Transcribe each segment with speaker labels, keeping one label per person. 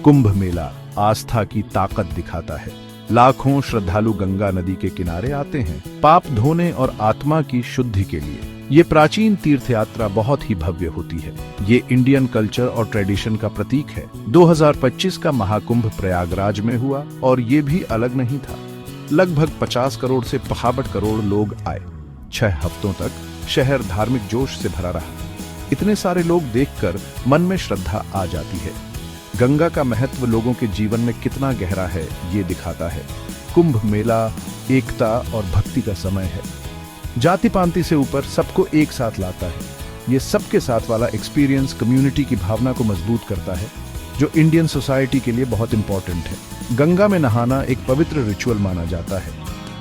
Speaker 1: कुंभ मेला आस्था की ताकत दिखाता है। लाखों श्रद्धालु गंगा नदी के किनारे आते हैं पाप धोने और आत्मा की शुद्धि के लिए। ये प्राचीन तीर्थ यात्रा बहुत ही भव्य होती है। ये इंडियन कल्चर और ट्रेडिशन का प्रतीक है। 2025 का महाकुंभ प्रयागराज में हुआ और ये भी अलग नहीं था। लगभग 50 करोड़ से 62 करोड़ लोग आए। 6 हफ्तों तक शहर धार्मिक जोश से भरा रहा। इतने सारे लोग देखकर मन में श्रद्धा आ जाती है। गंगा का महत्व लोगों के जीवन में कितना गहरा है ये दिखाता है। कुंभ मेला एकता और भक्ति का समय है। जाति पांति से ऊपर सबको एक साथ लाता है। ये सबके साथ वाला एक्सपीरियंस कम्युनिटी की भावना को मजबूत करता है, जो इंडियन सोसाइटी के लिए बहुत इंपॉर्टेंट है। गंगा में नहाना एक पवित्र रिचुअल माना जाता है।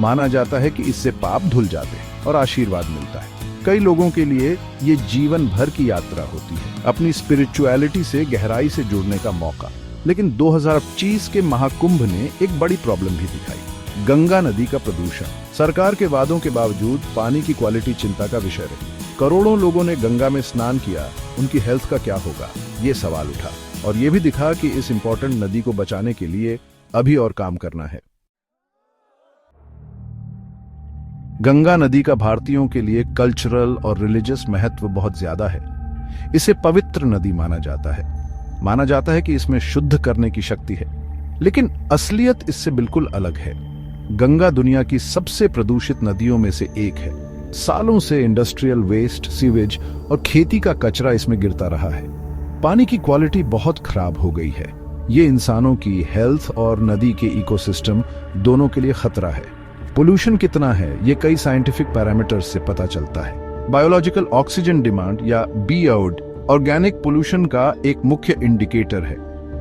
Speaker 1: माना जाता है कि इससे पाप धुल जाते हैं और आशीर्वाद मिलता है। कई लोगों के लिए ये जीवन भर की यात्रा होती है, अपनी स्पिरिचुअलिटी से गहराई से जुड़ने का मौका। लेकिन 2025 के महाकुंभ ने एक बड़ी प्रॉब्लम भी दिखाई, गंगा नदी का प्रदूषण। सरकार के वादों के बावजूद पानी की क्वालिटी चिंता का विषय रही। करोड़ों लोगों ने गंगा में स्नान किया, उनकी हेल्थ का क्या होगा, ये सवाल उठा। और ये भी दिखा कि इस इंपॉर्टेंट नदी को बचाने के लिए अभी और काम करना है। गंगा नदी का भारतीयों के लिए कल्चरल और रिलीजियस महत्व बहुत ज्यादा है। इसे पवित्र नदी माना जाता है। माना जाता है कि इसमें शुद्ध करने की शक्ति है। लेकिन असलियत इससे बिल्कुल अलग है। गंगा दुनिया की सबसे प्रदूषित नदियों में से एक है। सालों से इंडस्ट्रियल वेस्ट, सीवेज और खेती का कचरा इसमें गिरता रहा है। पानी की क्वालिटी बहुत खराब हो गई है। ये इंसानों की हेल्थ और नदी के इकोसिस्टम दोनों के लिए खतरा है। पोल्यूशन कितना है ये कई साइंटिफिक पैरामीटर्स से पता चलता है। बायोलॉजिकल ऑक्सीजन डिमांड या बीओडी ऑर्गेनिक पोल्यूशन का एक मुख्य इंडिकेटर है।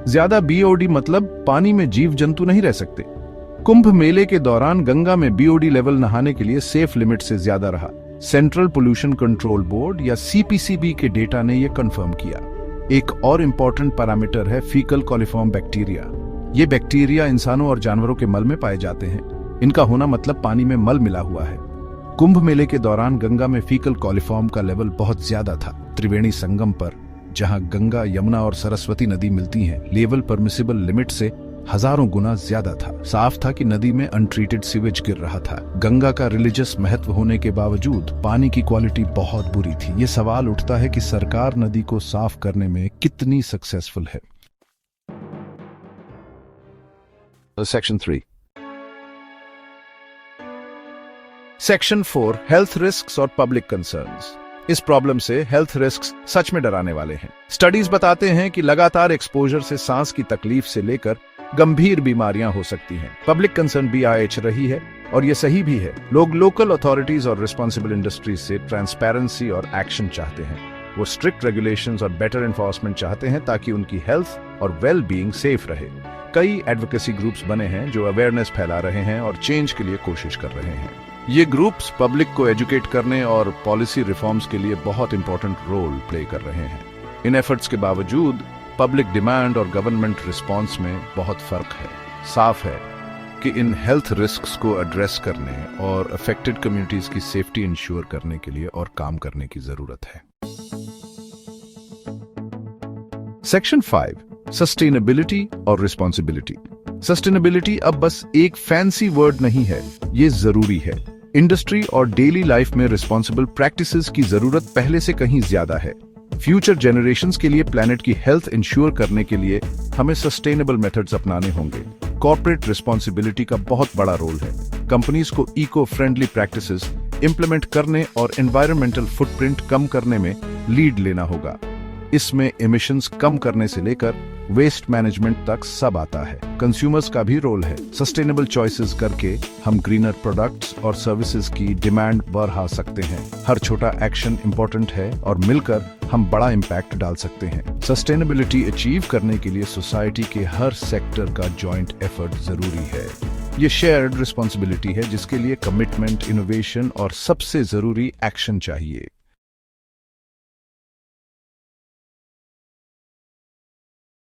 Speaker 1: ज्यादा बीओडी मतलब पानी में जीव जंतु नहीं रह सकते। कुंभ मेले के दौरान गंगा में बीओडी लेवल नहाने के लिए सेफ लिमिट से ज्यादा रहा। सेंट्रल पोल्यूशन कंट्रोल बोर्ड या सीपीसीबी के डेटा ने यह कंफर्म किया। एक और इंपॉर्टेंट पैरामीटर है फीकल कॉलिफॉर्म बैक्टीरिया। ये बैक्टीरिया इंसानों और जानवरों के मल में पाए जाते हैं। इनका होना मतलब पानी में मल मिला हुआ है। कुंभ मेले के दौरान गंगा में फीकल कॉलिफॉर्म का लेवल बहुत ज्यादा था। त्रिवेणी संगम पर, जहां गंगा, यमुना और सरस्वती नदी मिलती हैं, लेवल परमिसिबल लिमिट से हजारों गुना ज्यादा था। साफ था कि नदी में अनट्रीटेड सीवेज गिर रहा था। गंगा का रिलीजियस महत्व होने के बावजूद पानी की क्वालिटी बहुत बुरी थी। ये सवाल उठता है कि सरकार नदी को साफ करने में कितनी सक्सेसफुल है। सेक्शन 3 सेक्शन 4 हेल्थ रिस्क्स और पब्लिक कंसर्न्स। इस प्रॉब्लम से हेल्थ रिस्क्स सच में डराने वाले हैं। स्टडीज बताते हैं कि लगातार एक्सपोजर से सांस की तकलीफ से लेकर गंभीर बीमारियां हो सकती हैं। पब्लिक कंसर्न BIH रही है और ये सही भी है। लोग लोकल अथॉरिटीज और रिस्पॉन्सिबल इंडस्ट्रीज से ट्रांसपेरेंसी और एक्शन चाहते हैं। वो स्ट्रिक्ट रेगुलेशंस और बेटर एनफोर्समेंट चाहते हैं ताकि उनकी हेल्थ और वेल बीइंग सेफ रहे। कई एडवोकेसी ग्रुप्स बने हैं जो अवेयरनेस फैला रहे हैं और चेंज के लिए कोशिश कर रहे हैं। ये ग्रुप्स पब्लिक को एजुकेट करने और पॉलिसी रिफॉर्म्स के लिए बहुत इंपॉर्टेंट रोल प्ले कर रहे हैं। इन एफर्ट्स के बावजूद पब्लिक डिमांड और गवर्नमेंट रिस्पांस में बहुत फर्क है। साफ है कि इन हेल्थ रिस्क्स को एड्रेस करने और अफेक्टेड कम्युनिटीज की सेफ्टी इंश्योर करने के लिए और काम करने की जरूरत है। सेक्शन 5 सस्टेनेबिलिटी और रिस्पॉन्सिबिलिटी। सस्टेनेबिलिटी अब बस एक फैंसी वर्ड नहीं है, ये जरूरी है। इंडस्ट्री और डेली लाइफ में रिस्पॉन्सिबल प्रैक्टिसेस की जरूरत पहले से कहीं ज्यादा है। फ्यूचर जनरेशंस के लिए प्लैनेट की हेल्थ इंश्योर करने के लिए हमें सस्टेनेबल मेथड्स अपनाने होंगे। कॉर्पोरेट रिस्पॉन्सिबिलिटी का बहुत बड़ा रोल है। कंपनीज को इको फ्रेंडली प्रैक्टिसेस इंप्लीमेंट करने और एनवायरमेंटल फुटप्रिंट कम करने में लीड लेना होगा। इसमें एमिशंस कम करने से लेकर वेस्ट मैनेजमेंट तक सब आता है। कंज्यूमर्स का भी रोल है। सस्टेनेबल चॉइसेस करके हम ग्रीनर प्रोडक्ट्स और सर्विसेज की डिमांड बढ़ा सकते हैं। हर छोटा एक्शन इंपॉर्टेंट है और मिलकर हम बड़ा इम्पैक्ट डाल सकते हैं। सस्टेनेबिलिटी अचीव करने के लिए सोसाइटी के हर सेक्टर का जॉइंट एफर्ट जरूरी है। ये शेयर्ड रिस्पॉन्सिबिलिटी है जिसके लिए कमिटमेंट, इनोवेशन और सबसे जरूरी एक्शन चाहिए।